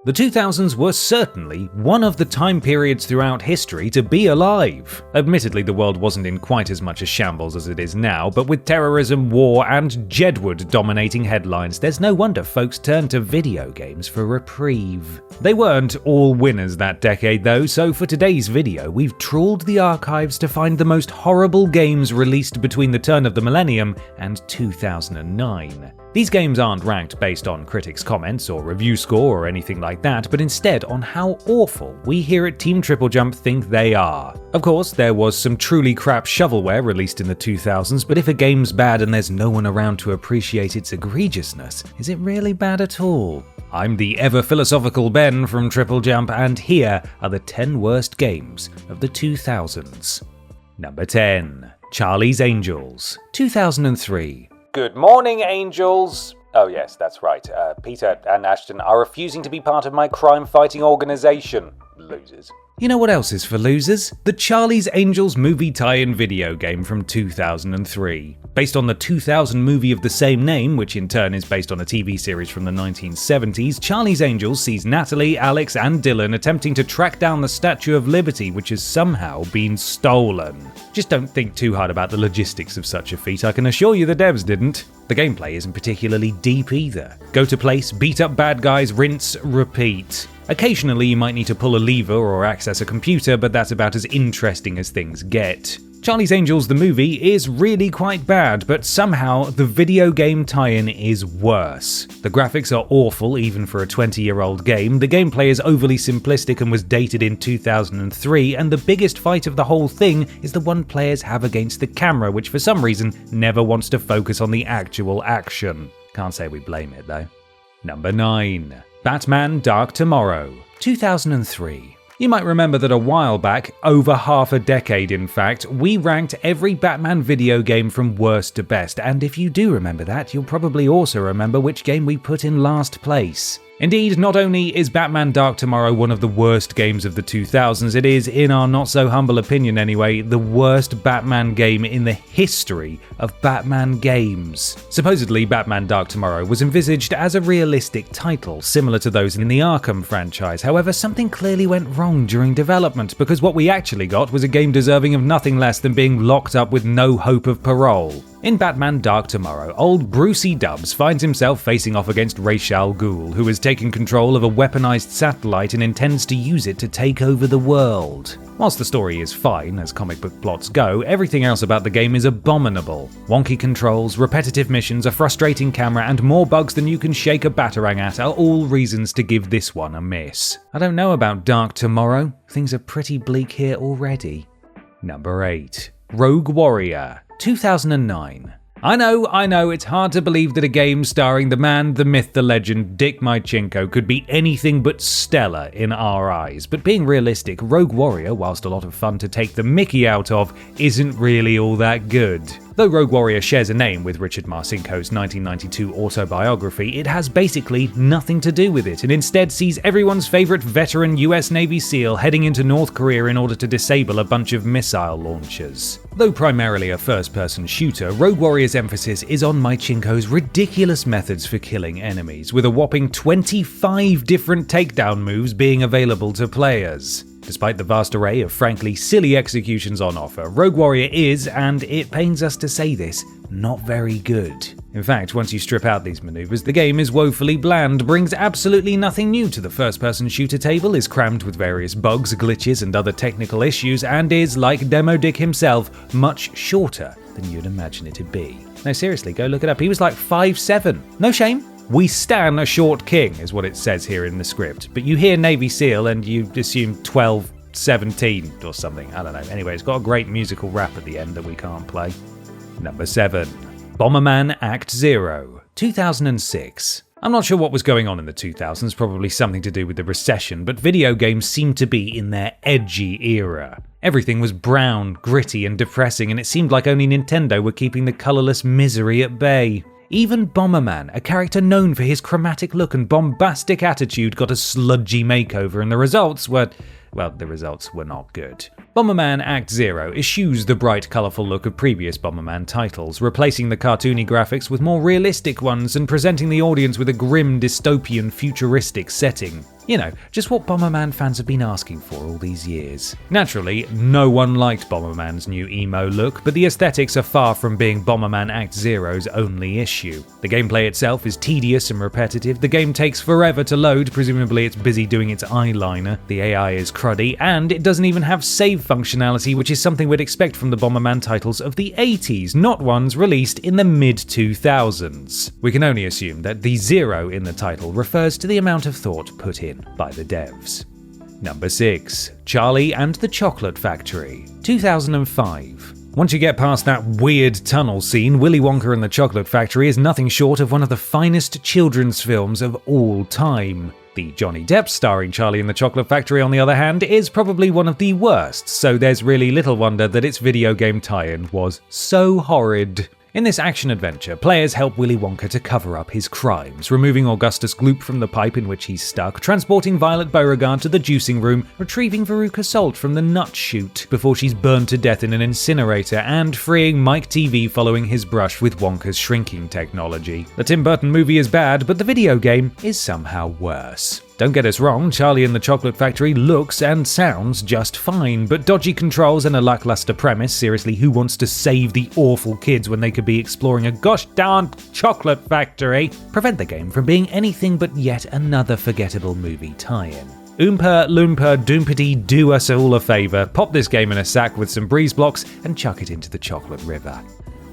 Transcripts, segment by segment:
The 2000s were certainly one of the time periods throughout history to be alive. Admittedly, the world wasn't in quite as much a shambles as it is now, but with terrorism, war, and Jedward dominating headlines, there's no wonder folks turned to video games for reprieve. They weren't all winners that decade though, so for today's video, we've trawled the archives to find the most horrible games released between the turn of the millennium and 2009. These games aren't ranked based on critics' comments or review score or anything like that, but instead on how awful we here at Team TripleJump think they are. Of course, there was some truly crap shovelware released in the 2000s, but if a game's bad and there's no one around to appreciate its egregiousness, is it really bad at all? I'm the ever-philosophical Ben from TripleJump, and here are the 10 worst games of the 2000s. Number 10. Charlie's Angels, 2003. Good morning, Angels! Oh yes, that's right. Peter and Ashton are refusing to be part of my crime-fighting organization. Losers. You know what else is for losers? The Charlie's Angels movie tie-in video game from 2003. Based on the 2000 movie of the same name, which in turn is based on a TV series from the 1970s, Charlie's Angels sees Natalie, Alex, and Dylan attempting to track down the Statue of Liberty, which has somehow been stolen. Just don't think too hard about the logistics of such a feat, I can assure you the devs didn't. The gameplay isn't particularly deep either. Go to place, beat up bad guys, rinse, repeat. Occasionally you might need to pull a lever or access a computer, but that's about as interesting as things get. Charlie's Angels the movie is really quite bad, but somehow the video game tie-in is worse. The graphics are awful even for a 20-year-old game, the gameplay is overly simplistic and was dated in 2003, and the biggest fight of the whole thing is the one players have against the camera, which for some reason never wants to focus on the actual action. Can't say we blame it though. Number 9. Batman Dark Tomorrow, 2003. You might remember that a while back, over half a decade in fact, we ranked every Batman video game from worst to best, and if you do remember that, you'll probably also remember which game we put in last place. Indeed, not only is Batman Dark Tomorrow one of the worst games of the 2000s, it is, in our not-so-humble opinion anyway, the worst Batman game in the history of Batman games. Supposedly, Batman Dark Tomorrow was envisaged as a realistic title, similar to those in the Arkham franchise. However, something clearly went wrong during development, because what we actually got was a game deserving of nothing less than being locked up with no hope of parole. In Batman Dark Tomorrow, old Brucey Dubs finds himself facing off against Ra's al Ghul, who has taken control of a weaponized satellite and intends to use it to take over the world. Whilst the story is fine, as comic book plots go, everything else about the game is abominable. Wonky controls, repetitive missions, a frustrating camera, and more bugs than you can shake a batarang at are all reasons to give this one a miss. I don't know about Dark Tomorrow, things are pretty bleak here already. Number 8. Rogue Warrior, 2009. I know, it's hard to believe that a game starring the man, the myth, the legend, Dick Mychenko could be anything but stellar in our eyes, but being realistic, Rogue Warrior, whilst a lot of fun to take the mickey out of, isn't really all that good. Though Rogue Warrior shares a name with Richard Marcinko's 1992 autobiography, it has basically nothing to do with it, and instead sees everyone's favourite veteran US Navy SEAL heading into North Korea in order to disable a bunch of missile launchers. Though primarily a first-person shooter, Rogue Warrior's emphasis is on Mychenko's ridiculous methods for killing enemies, with a whopping 25 different takedown moves being available to players. Despite the vast array of frankly silly executions on offer, Rogue Warrior is, and it pains us to say this, not very good. In fact, once you strip out these maneuvers, the game is woefully bland, brings absolutely nothing new to the first-person shooter table, is crammed with various bugs, glitches, and other technical issues, and is, like Demo Dick himself, much shorter than you'd imagine it to be. No, seriously, go look it up. He was like 5'7". No shame. We stan a short king, is what it says here in the script. But you hear Navy SEAL and you assume 12, 17 or something. I don't know. Anyway, it's got a great musical rap at the end that we can't play. Number 7. Bomberman Act 0, 2006. I'm not sure what was going on in the 2000s, probably something to do with the recession, but video games seemed to be in their edgy era. Everything was brown, gritty, and depressing, and it seemed like only Nintendo were keeping the colourless misery at bay. Even Bomberman, a character known for his chromatic look and bombastic attitude, got a sludgy makeover, and the results were, well, the results were not good. Bomberman Act Zero eschews the bright, colourful look of previous Bomberman titles, replacing the cartoony graphics with more realistic ones and presenting the audience with a grim, dystopian, futuristic setting. You know, just what Bomberman fans have been asking for all these years. Naturally, no one liked Bomberman's new emo look, but the aesthetics are far from being Bomberman Act Zero's only issue. The gameplay itself is tedious and repetitive, the game takes forever to load, presumably it's busy doing its eyeliner, the AI is cruddy, and it doesn't even have save functionality, which is something we'd expect from the Bomberman titles of the 80s, not ones released in the mid-2000s. We can only assume that the zero in the title refers to the amount of thought put in by the devs. Number 6. Charlie and the Chocolate Factory, 2005. Once you get past that weird tunnel scene, Willy Wonka and the Chocolate Factory is nothing short of one of the finest children's films of all time. The Johnny Depp starring Charlie and the Chocolate Factory, on the other hand, is probably one of the worst, so there's really little wonder that its video game tie-in was so horrid. In this action-adventure, players help Willy Wonka to cover up his crimes, removing Augustus Gloop from the pipe in which he's stuck, transporting Violet Beauregard to the juicing room, retrieving Veruca Salt from the nut chute before she's burned to death in an incinerator, and freeing Mike TV following his brush with Wonka's shrinking technology. The Tim Burton movie is bad, but the video game is somehow worse. Don't get us wrong, Charlie and the Chocolate Factory looks and sounds just fine, but dodgy controls and a lackluster premise, seriously, who wants to save the awful kids when they could be exploring a gosh darn chocolate factory, prevent the game from being anything but yet another forgettable movie tie-in. Oompa Loompa Doompity, do us all a favour, pop this game in a sack with some breeze blocks and chuck it into the chocolate river.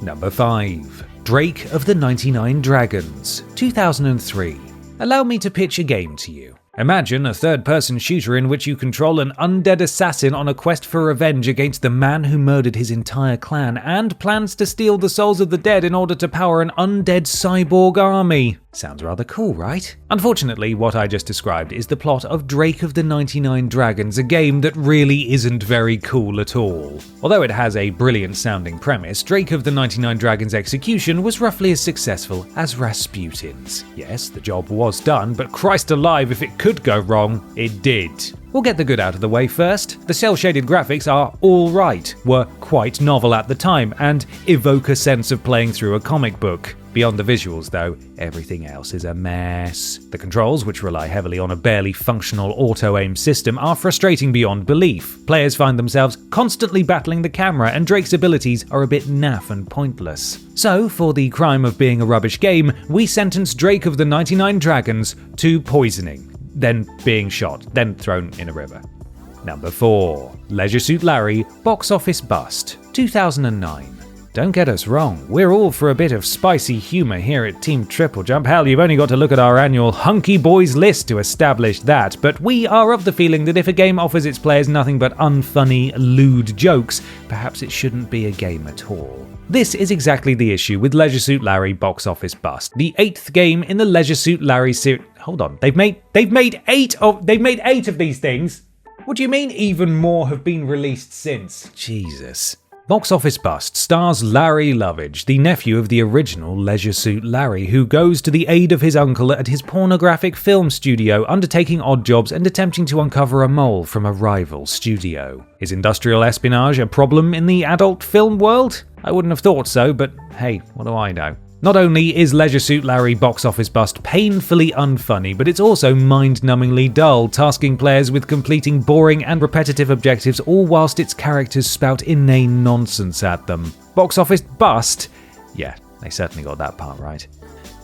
Number 5. Drake of the 99 Dragons, 2003. Allow me to pitch a game to you. Imagine a third-person shooter in which you control an undead assassin on a quest for revenge against the man who murdered his entire clan and plans to steal the souls of the dead in order to power an undead cyborg army. Sounds rather cool, right? Unfortunately, what I just described is the plot of Drake of the 99 Dragons, a game that really isn't very cool at all. Although it has a brilliant-sounding premise, Drake of the 99 Dragons' execution was roughly as successful as Rasputin's. Yes, the job was done, but Christ alive, if it could go wrong, it did. We'll get the good out of the way first. The cel-shaded graphics are alright, were quite novel at the time, and evoke a sense of playing through a comic book. Beyond the visuals, though, everything else is a mess. The controls, which rely heavily on a barely functional auto-aim system, are frustrating beyond belief. Players find themselves constantly battling the camera, and Drake's abilities are a bit naff and pointless. So, for the crime of being a rubbish game, we sentence Drake of the 99 Dragons to poisoning, then being shot, then thrown in a river. Number 4. Leisure Suit Larry, Box Office Bust, 2009. Don't get us wrong, we're all for a bit of spicy humour here at Team TripleJump. Hell, you've only got to look at our annual Hunky Boys list to establish that, but we are of the feeling that if a game offers its players nothing but unfunny, lewd jokes, perhaps it shouldn't be a game at all. This is exactly the issue with Leisure Suit Larry Box Office Bust, the 8th game in the Leisure Suit Larry series. Hold on, they've made 8 of these things. What do you mean even more have been released since? Jesus. Box Office Bust stars Larry Lovage, the nephew of the original Leisure Suit Larry, who goes to the aid of his uncle at his pornographic film studio, undertaking odd jobs and attempting to uncover a mole from a rival studio. Is industrial espionage a problem in the adult film world? I wouldn't have thought so, but hey, what do I know? Not only is Leisure Suit Larry Box Office Bust painfully unfunny, but it's also mind-numbingly dull, tasking players with completing boring and repetitive objectives, all whilst its characters spout inane nonsense at them. Box Office Bust? Yeah, they certainly got that part right.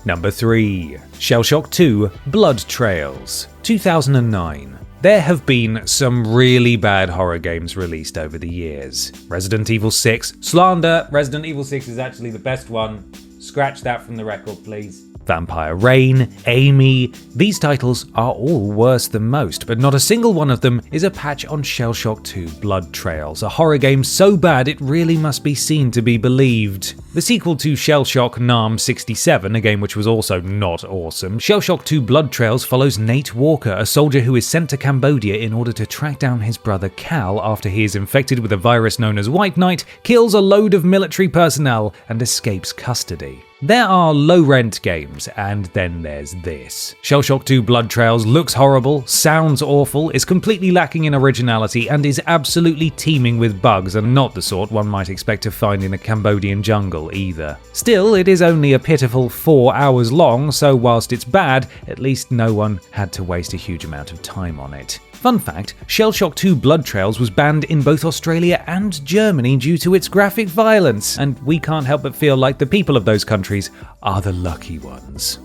Number 3. Shell Shock 2 Blood Trails, 2009. There have been some really bad horror games released over the years. Resident Evil 6, slander, Resident Evil 6 is actually the best one. Scratch that from the record, please. Vampire Rain, Amy. These titles are all worse than most, but not a single one of them is a patch on Shell Shock 2 Blood Trails, a horror game so bad it really must be seen to be believed. The sequel to Shell Shock Nam 67, a game which was also not awesome, Shell Shock 2 Blood Trails follows Nate Walker, a soldier who is sent to Cambodia in order to track down his brother Cal after he is infected with a virus known as White Knight, kills a load of military personnel, and escapes custody. There are low-rent games, and then there's this. Shellshock 2 Blood Trails looks horrible, sounds awful, is completely lacking in originality, and is absolutely teeming with bugs, and not the sort one might expect to find in a Cambodian jungle either. Still, it is only a pitiful 4 hours long, so whilst it's bad, at least no one had to waste a huge amount of time on it. Fun fact, Shellshock 2 Blood Trails was banned in both Australia and Germany due to its graphic violence, and we can't help but feel like the people of those countries are the lucky ones.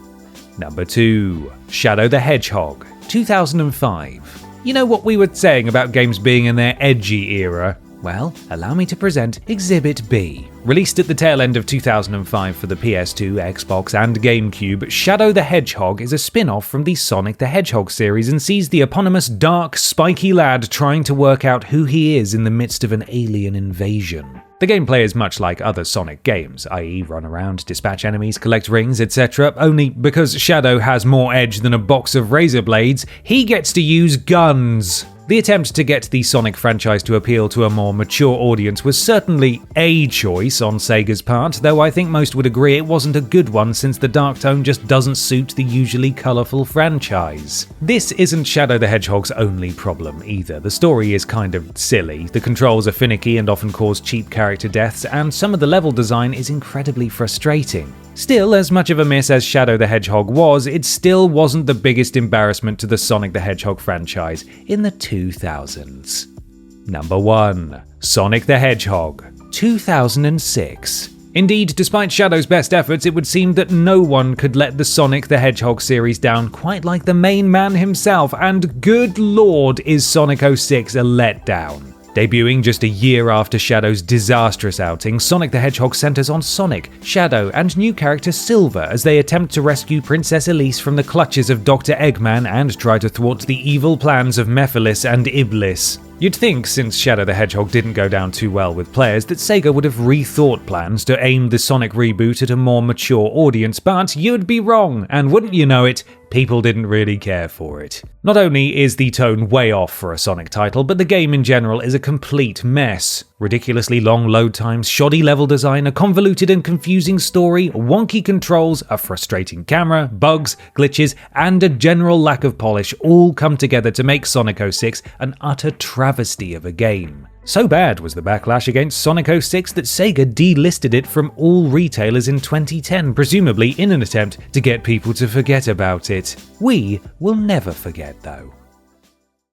Number 2. Shadow the Hedgehog, 2005. You know what we were saying about games being in their edgy era? Well, allow me to present Exhibit B. Released at the tail end of 2005 for the PS2, Xbox, and GameCube, Shadow the Hedgehog is a spin-off from the Sonic the Hedgehog series and sees the eponymous dark, spiky lad trying to work out who he is in the midst of an alien invasion. The gameplay is much like other Sonic games, i.e. run around, dispatch enemies, collect rings, etc., only because Shadow has more edge than a box of razor blades, he gets to use guns. The attempt to get the Sonic franchise to appeal to a more mature audience was certainly a choice on Sega's part, though I think most would agree it wasn't a good one since the dark tone just doesn't suit the usually colourful franchise. This isn't Shadow the Hedgehog's only problem either. The story is kind of silly, the controls are finicky and often cause cheap character deaths, and some of the level design is incredibly frustrating. Still, as much of a miss as Shadow the Hedgehog was, it still wasn't the biggest embarrassment to the Sonic the Hedgehog franchise in the 2000s. Number 1. Sonic the Hedgehog, 2006. Indeed, despite Shadow's best efforts, it would seem that no one could let the Sonic the Hedgehog series down quite like the main man himself, and good lord is Sonic 06 a letdown. Debuting just a year after Shadow's disastrous outing, Sonic the Hedgehog centers on Sonic, Shadow, and new character Silver as they attempt to rescue Princess Elise from the clutches of Dr. Eggman and try to thwart the evil plans of Mephiles and Iblis. You'd think, since Shadow the Hedgehog didn't go down too well with players, that Sega would have rethought plans to aim the Sonic reboot at a more mature audience, but you'd be wrong, and wouldn't you know it, people didn't really care for it. Not only is the tone way off for a Sonic title, but the game in general is a complete mess. Ridiculously long load times, shoddy level design, a convoluted and confusing story, wonky controls, a frustrating camera, bugs, glitches, and a general lack of polish all come together to make Sonic 06 an utter travesty of a game. So bad was the backlash against Sonic 06 that Sega delisted it from all retailers in 2010, presumably in an attempt to get people to forget about it. We will never forget though.